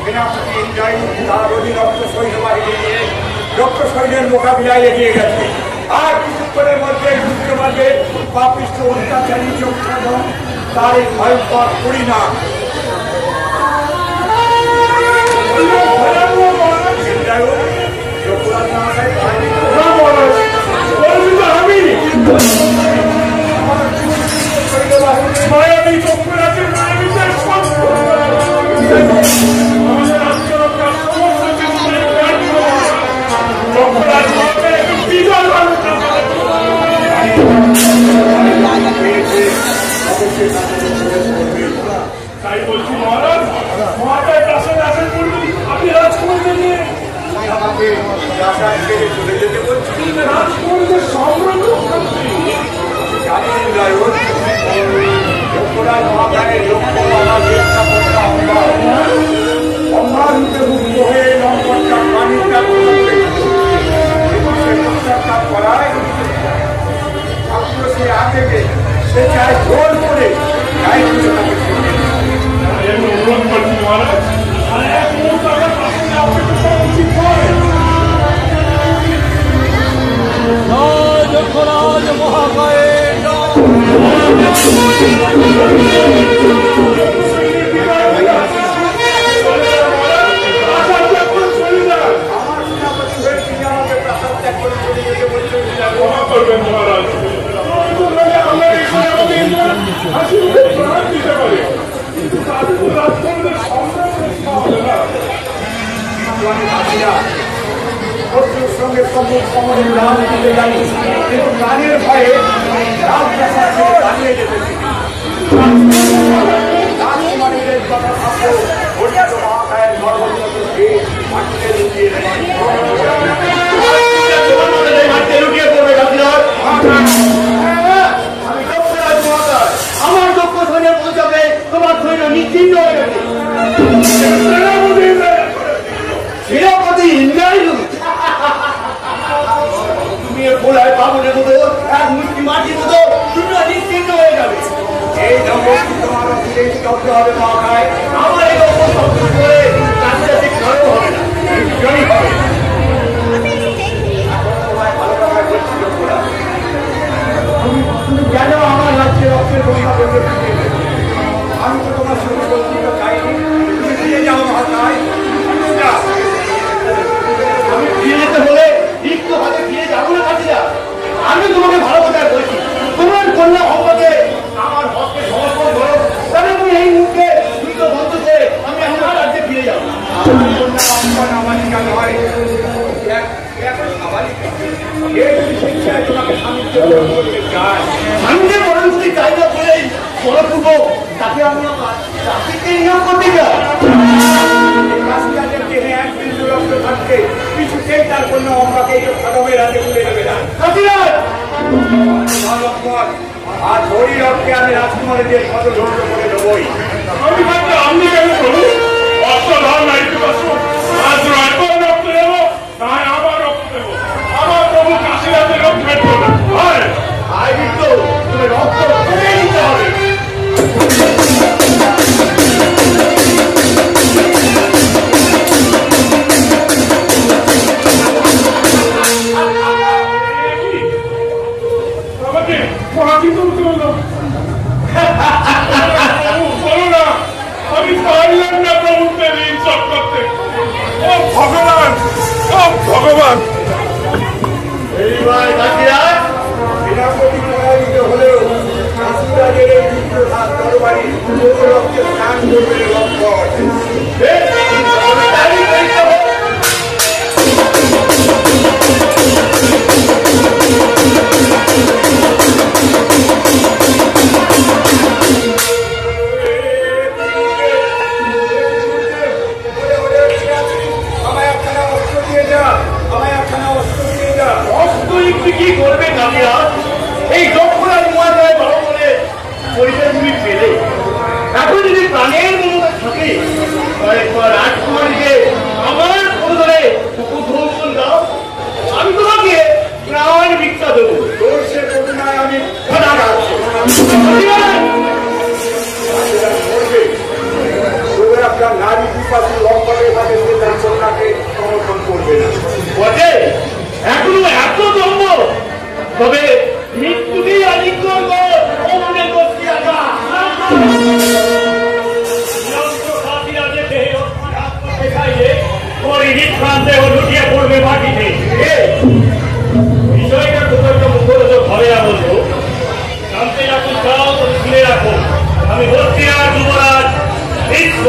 সেনাপতি ইন্দ্রায়ণ তার অধিরক্ত সৈন্যবাহিনী নিয়ে রক্ত সৈন্যের মোকাবিলায় এগিয়ে গেছে। আর কিছুক্ষণের মধ্যে রুদ্রবাদে পাপিষ্ঠ অত্যাচারী যোগসাধন তার এই ভয়ঙ্কর পরিণাম। তাই বলছি মহারাজ, মহারাজ দাসের দাসের করবি, আপনি রাজকুমারকে নিয়ে আমাকে চলে যেতে বলছি। রাজকুমারদের সম্রাট মুক্ত হয়ে লঙ্কনটা পানির কাপ করায় সে আগে সে চায় জোর করে অনুরোধ করছি মহারাজ, এক মুহূর্ত আমার পাশে অপেক্ষা করা উচিত নয়। যক্ষরাজ মহাকায়ে শত্রুর সঙ্গে সম্মুখ সমরের রাম দিতে জানি, কিন্তু প্রাণের ভয়ে রাজপ্রাসাদ থেকে দাঁড়িয়ে যেতেছি। রাজকুমারীদের কথা ভাবো, হরিয়াদ মহাকায়ের গর্ভকে মাটিতে লুকিয়ে আমি দক্ষরাজ মহাকায়, আমার দক্ষ সৈন্য পৌঁছাবে, তোমার সৈন্য নিশ্চিন্ন হয়ে গেছে। সেনাপতি ইন্দ্রায়ণ, তুমি এর গোলায় বাবুনের মতো এক মুষ্টি মাটির মতো তোমরা নিশ্চিন্ন হয়ে যাবে। এই নম্বর তোমার অধীনে শব্দ হবে মহাকায়। আমার এই দক্ষ শব্দ করে কাছে কাছে কারো হবে না, নিশ্চয়ই হবে। তুমি কেন আমার রাজ্যের রক্তের বন্যা বলতে আমি তো তোমার সঙ্গে বলতে চাইনি। তুমি ফিরে যাও মহাকায়। আমি ফিরে যেতে হলে রিক্ত হাতে ফিরে যাবো না কাছে। আমি তোমাকে ভালো কথা বলছি, তোমার কন্যা হওয়াকে আমার হককে সমর্পণ করো, তাহলে আমি এই মুহূর্তে যুদ্ধ বন্ধ করে আমি আমার রাজ্যে ফিরে যাবো। নাবালিকা নয়, তোমাকে সামনে বরঞ্চি জায়গা বলেই বলপূর্ব তাকে আমি আমার চাকরিতে নিয়োগ করতে চাই। একদিন দুরক্ত থাকতে কিছুতেই তার জন্য আমাকে খড়মের হাতে তুলে দেবে না। আর হরি রক্তে আমি রাজকুমারীদের কত ধ্বংস করে দেবই। আমি ভাবছি আপনি কেন প্রভু অষ্টধার নাইতে পারছো, আজ রায়পুর রক্ত দেবো, তাই আমার রক্ত দেবো। আমার প্রভু কাশীরাজের রক্ত দেবো না। আয় বিদ্য, তুমি রক্ত তুলে নিতে হবে। আমাকে মহাকি তুলতে হলো। বলো না, আমি পারলাম না প্রভুকে ঋণ শোধ করতে। ও ভগবান, ও ভগবান। এইবার কাশীরাজ, সেনাপতি পরাজিত হলেও কাশীরাজের এই যুদ্ধ তরবারি রক্তে স্নান করবে লঙ্কন। কি করবে কাশীরাজ? এই দক্ষরাজ মহাশয় বড় বলে পরিচয় তুমি পেলে, এখন যদি প্রাণের মমতা থাকে কয়েকবার রাজকুমার সন্দেহ লুটিয়ে পড়বে মাটিতে। বিষয়টা খুব একটা মুখরোচক হবে না বলবো, জানতে যখন চাও তো শুনে রাখো। আমি বলছি না যুবরাজ ভীষ্ম।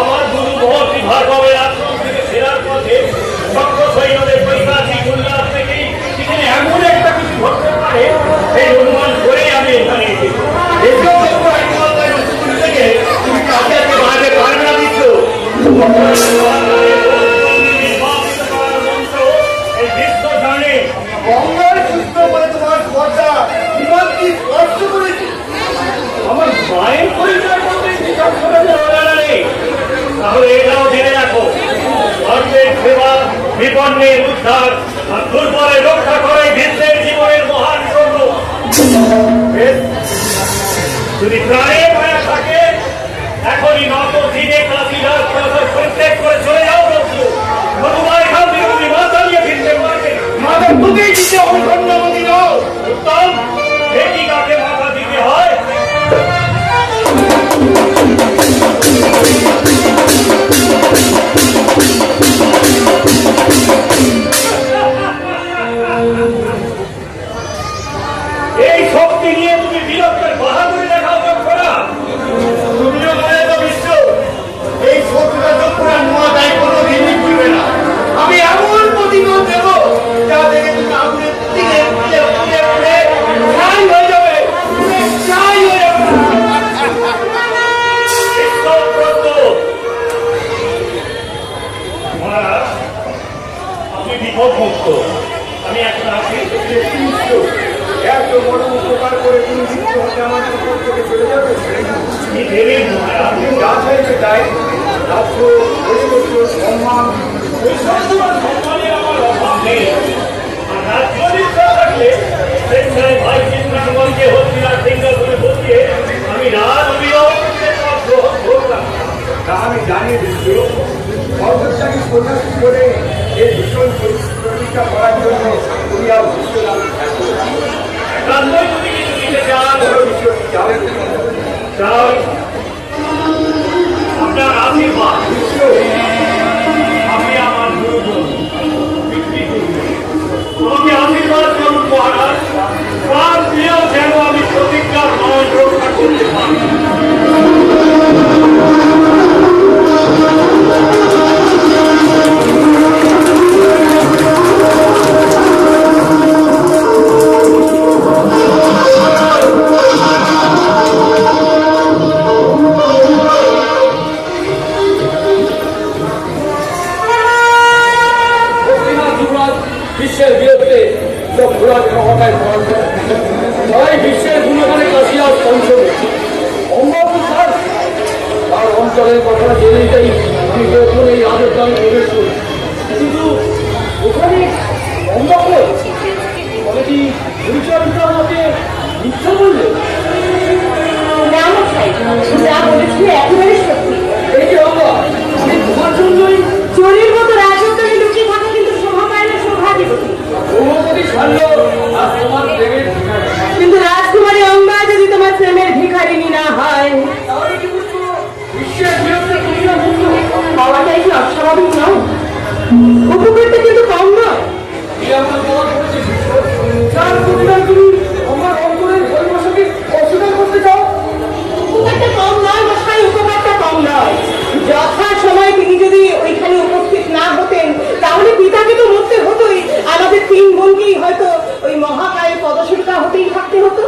আমার গুরু মহর্ষি ভার্গবের আশ্রম থেকে ফেরার পথে সক্ষ সৈন্যদের পৈশাচিক উল্লাস থেকেই সেখানে এমন একটা কিছু ঘটতে পারে সেই অনুমান করেই আমি এখানে এসেছি। এই বিশ্ব জানে গঙ্গার যুদ্ধ করে তোমার পর্দা বিমানটি স্পর্শ করেছে। আমার মায়ের পরিচয় করতে নেই, তাহলে এটাও জেনে রাখো, ধর্মের সেবা, বিপন্নের উদ্ধার আর দুর্বলে রক্ষা করে বিশ্বের জীবনের মহান কর্ম। যদি প্রাণে মায়া থাকে এখনই নত দিনে কাশি রাজপ্রাসাদ পরিত্যাগ করে চলে যাও। নতুবা এখান থেকে তুমি মাথা নিয়ে ফিরতে পারবে মাথা তোকেই দিতে হবে ধন্যবাদী নও। উত্তম, একই কাকে মাথা দিতে হয়। এই শক্তি নিয়ে তুমি বীরত্বের বাহাদুরি দেখাও না। তুমিও বলে তো বিশ্ব এই শত্রুরা যতটা নোয়া তাই কোনো দিনই ভুলবে না। আমি এমন প্রতিরোধ দেব যা থেকে তুমি আগুনের দিকে ছাই হয়ে যাবে, ছাই হয়ে যাবে। আমি বিপদমুক্ত, আমি এখন আসি। এত বড় উপকার করে তুমি যুক্ত হতে আমাদের উপর থেকে চলে যাবে। আপনি যা চাইবে তাই, রাজ্য, ঐশ্বর্য, সম্মান, ওই সবসময় সম্মানের আমার অভাব নেই। আর রাজ্যনিষ্ঠা থাকলে স্বেচ্ছায় ভাই চিন্তা জীবনকে হত্যার সিঙ্গল করে বসিয়ে আমি রাজ অভিযোগ গ্রহণ করলাম। তা আমি জানিয়ে দিচ্ছি, সর্বত্যাগী সন্ন্যাসী করে এই ভীষণ প্রতিষ্ঠা করার জন্য তুমি আর বুঝতে রাজ্যই যদি কিছু দিতে চান চাই আপনার আশীর্বাদ। আপনি আমার গুরুজন, আমাকে আশীর্বাদ করুন মহারাজ। প্রাণ দিয়েও যেন আমি প্রতিজ্ঞার মান রক্ষা করতে পারি। বিশ্বের বিরুদ্ধে সব ঘোরার ক্ষমতায় সবাই বিশ্বের গুণগানে কাশিয়া পঞ্চমে অম্বাবুসার তার অঞ্চলের কথা জেনেই আমি যখন এই রাজস্থানে প্রবেশ করি, কিন্তু ওখানে অম্বাবু মানে কি পরিচয়টার মধ্যে মিথ্যা বললে? যা বলেছিল একেবারে সত্যি। এই যে অম্বা, আমি তোমার জন্যই চোরের মতো রাজত্বে লুকিয়ে থাকে, কিন্তু শোভা পায় না সৌভাগ্যবতী। বহুমতি ছাড়লো আর তোমার প্রেমের কিন্তু রাজকুমারী অম্বা যদি তোমার প্রেমের ভিখারিণী না হয়, তাহলে কি বুঝবো বিশ্বের বিরুদ্ধে তুমিও মুক্ত পাওয়াটাই কি অস্বাভাবিক নয়? উপকারটা কিন্তু কম নয়। আমার তোমার করেছে যার প্রতিদান তুমি আমার অন্তরের ভালোবাসাকে অস্বীকার করতে চাও। উপকারটা কম নয় মশাই, উপকারটা কম নয়। যথা সময় তিনি যদি ওইখানে উপস্থিত না হতেন তাহলে পিতাকে তো মরতে হতোই, আমাদের 3 বোনকেই হয়তো ওই মহাকায়ের পদসেবিকা হতেই থাকতে হতো।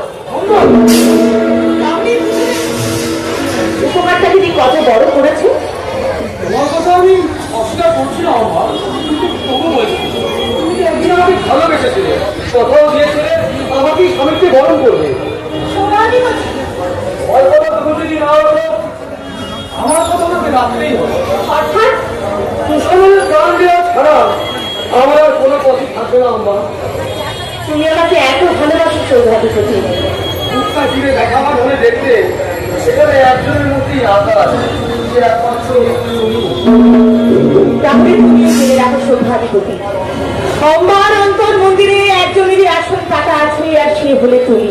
তাহলে উপকারটা যদি কত বড় করেছে। তোমার কথা আমি অস্বীকার করছি না আমার, কিন্তু তবু বলছি তুমি যে একদিন আমাকে ভালোবেসেছিলে, কথাও দিয়েছিলে আমাকেই স্বামীকে বরণ করবে। সোনালি বলছি, ভয় কথা তুমি যদি না হলো আমার কথা তোমাকে রাখতেই হবে। অর্থাৎ দুঃসময়ের প্রাণ দেওয়া ছাড়া আমার আর কোনো পথই থাকবে না। আমরা তুমি আমাকে এত ভালোবাসো সৌভাগ্যবতী। মুখটা ফিরে দেখাবার হলে দেখতে সেখানে একজনের মধ্যেই আশা আছে, সে একমাত্র তুমি। তাহলে তুমিও জেনে রাখো সৌভাগ্যবতী, অম্বার অন্তর মন্দিরে একজনেরই আসল টাকা আছে, আর সে হলে তুমি।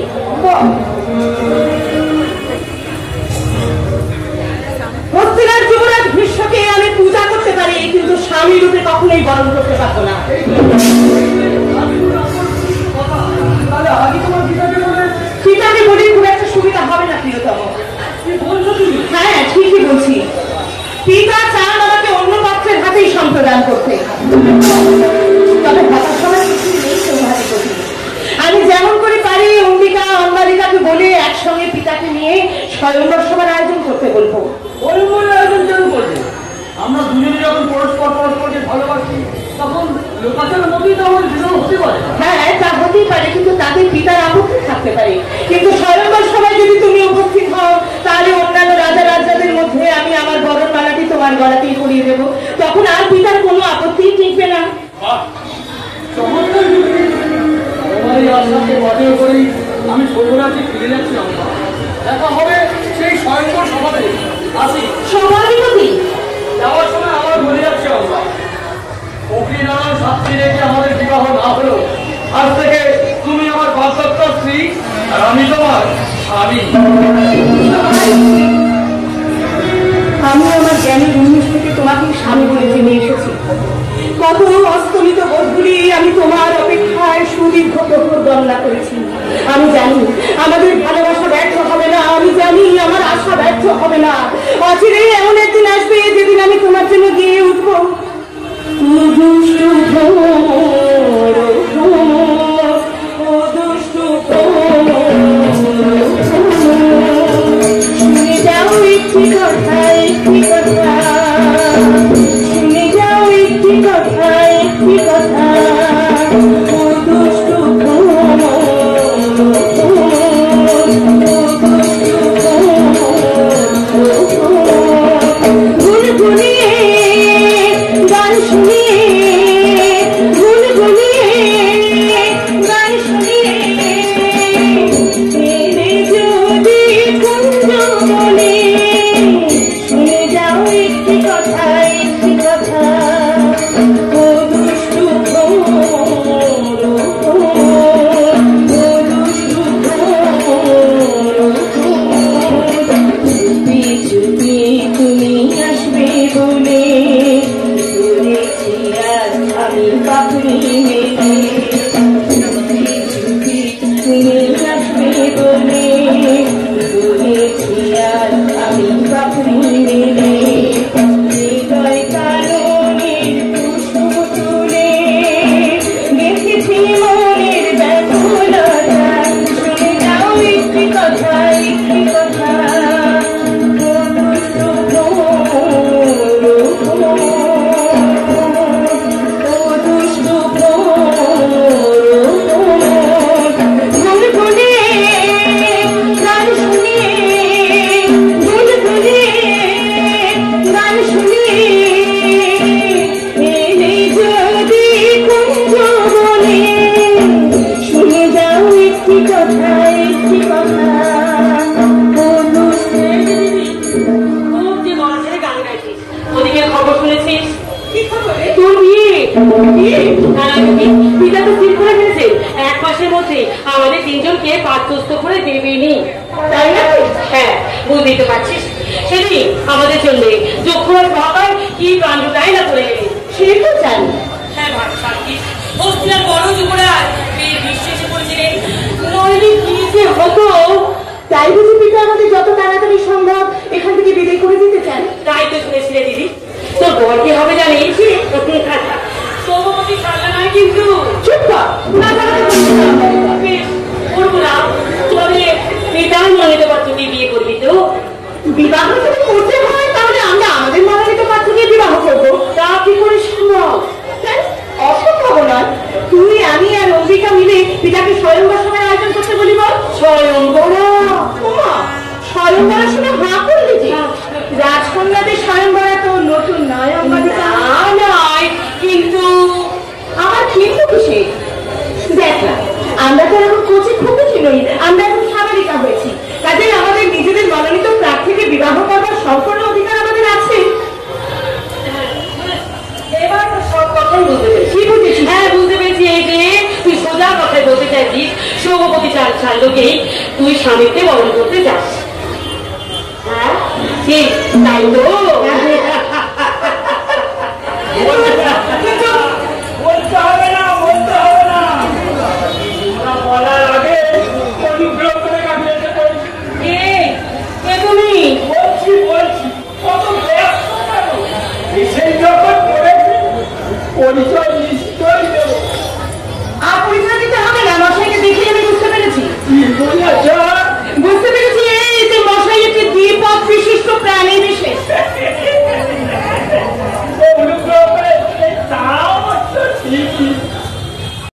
হস্তিনার যুবরাজ ভীষ্মকে আমি পূজা করতে পারি, কিন্তু স্বামী রূপে কখনোই বরণ করতে পারবো না। পিতাকে বলি খুব একটা সুবিধা হবে না প্রিয়তম। হ্যাঁ, ঠিকই বলছি। পিতা চান আমাকে অন্য পাত্রের হাতেই সম্প্রদান করতে, তবে ভাতার সময় কিছুই নেই তোমারই প্রতি। আমি যেমন করে পারি অম্বিকা অম্বালিকাকে বলে একসঙ্গে পিতাকে নিয়ে স্বয়ংবর সভার আয়োজন করতে বলবো। আয়োজন কেন করবে? আমরা দুজনে যখন পরস্পরকে ভালোবাসি তখন লোকাচারের মধ্যেই তো আমাদের বিবাহ হতে পারে। হ্যাঁ, তা হতেই পারে, কিন্তু তাদের পিতার আপত্তি থাকতে পারে। কিন্তু স্বয়ংবর সভায় যদি তুমি উপস্থিত হও, তাহলে অন্যান্য রাজা রাজাদের মধ্যে আমি আমার বরণমালাটি তোমার গলাতেই পরিয়ে দেবো, তখন আর পিতার কোনো আপত্তি টিকবে না। চমৎকার যুক্তি। আমার এই আশাকে বজায় করেই আমি স্বর্গরাজ্যে ফিরে যাচ্ছি। আমরা দেখা হবে সেই স্বয়ংবর সভাতে। আসি। সভাধিপতি যাওয়ার সময় আমার বলে যাচ্ছে আমরা ফকিরানার সাক্ষী রেখে আমাদের বিবাহ না হলো, আজ থেকে তুমি আমার বাসত্ব স্ত্রী আর আমি তোমার স্বামী। আমি আমার জ্ঞানের উন্মেষ থেকে তোমাকে স্বামী বলে জেনে এসেছি। কত অস্তমিত বোধগুলি আমি তোমার অপেক্ষায় সুদীর্ঘ প্রহর গণনা করেছি। আমি জানি আমাদের ভালোবাসা ব্যর্থ হবে না, আমি জানি আমার আশা ব্যর্থ হবে না। অচিরেই এমন একদিন আসবে যেদিন আমি তোমার জন্য গিয়ে উঠবো। শুনে যাও একটি কথা, একটি কথা, শুনে যাও একটি কথা, একটি কথা, ও দুষ্টু গুনগুনিয়ে গান শুনিয়ে, গুনগুনিয়ে গান শুনিয়ে এলে যদি কুঞ্জ বনে, শুনে যাও একটি কথা, একটি কথা, ও দুষ্টু চুপি তুমি আসবে বলে ধরেছি আর আমি পাখি মেলে। চুপি তুমি আসবে বলে ধরেছি আর আমি পাখি মেলে। হৃদয় কারণের পুষ্প তুলে দেখেছি মনের ব্যাকুলতা, শুনে যাও একটি কথা, একটি কথা, আমাদের তিনজনকে পাঠ্যস্থ করে দেবেনি, তাই না? হ্যাঁ, বুঝতেই তো পারছিস। সেদিন আমাদের জন্য যক্ষরাজ মহাকাল কি কাণ্ডটাই না করে গেলে, সে তো জানি। হ্যাঁ ভাই, হস্তিনার বড় যুবরাজ বিশ্বে এসে পড়েছিলেন, নইলে কি যে হতো। তাই বুঝি পিতা আমাদের যত তাড়াতাড়ি সম্ভব এখান থেকে বিদায় করে দিতে চান? তাই তো শুনেছিলে দিদি। তোর বর কি হবে জানিস? সৌমপতি ছাড়লে নয় কিন্তু। চুপ কর, না করবো না, তবে পিতার মনোনীত পাত্রকে বিয়ে করবি তো? বিবাহ যদি করতে হয় তাহলে আমরা আমাদের মনোনীত পাত্রকে বিবাহ করবো। তা কি করে সম্ভব? অসম্ভব নয়। তুমি, আমি আর অম্বিকা মিলে পিতাকে স্বয়ংবর সভার আয়োজন করতে বলিব। স্বয়ংবরা? স্বয়ংবরা শুনে হাঁ করলি যে? রাজকন্যাদের স্বয়ংবরা তো নতুন নয় অম্বিকা? নয়, কিন্তু আমার কিন্তু কিসে? দেখ না, আমরা তো এখন কচি খুবই নই, আমরা এখন স্বাভাবিকা হয়েছি। কাজেই আমাদের নিজেদের মনোনীত প্রার্থীকে বিবাহ করবার সম্পূর্ণ অধিকার আমাদের আছে। এবার সব কথাই বুঝতে পেরেছি। কি বুঝেছি? হ্যাঁ, বুঝতে পেরেছি। এই যে তুই সোজা কথায় বলতে চাইছিস, সৌমপতি ছাড়লোকেই তুই স্বামীকে বরণ করতে চাস। হ্যাঁ ঠিক তাই তাই তো বলতে হবে না বলতে হবে না, তোমরা বলার আগে অনুগ্রহ করে কাটিয়ে যেতে কে তুমি? বলছি কত ব্যস্ত কেন? এসে যখন করেছি পরিচয়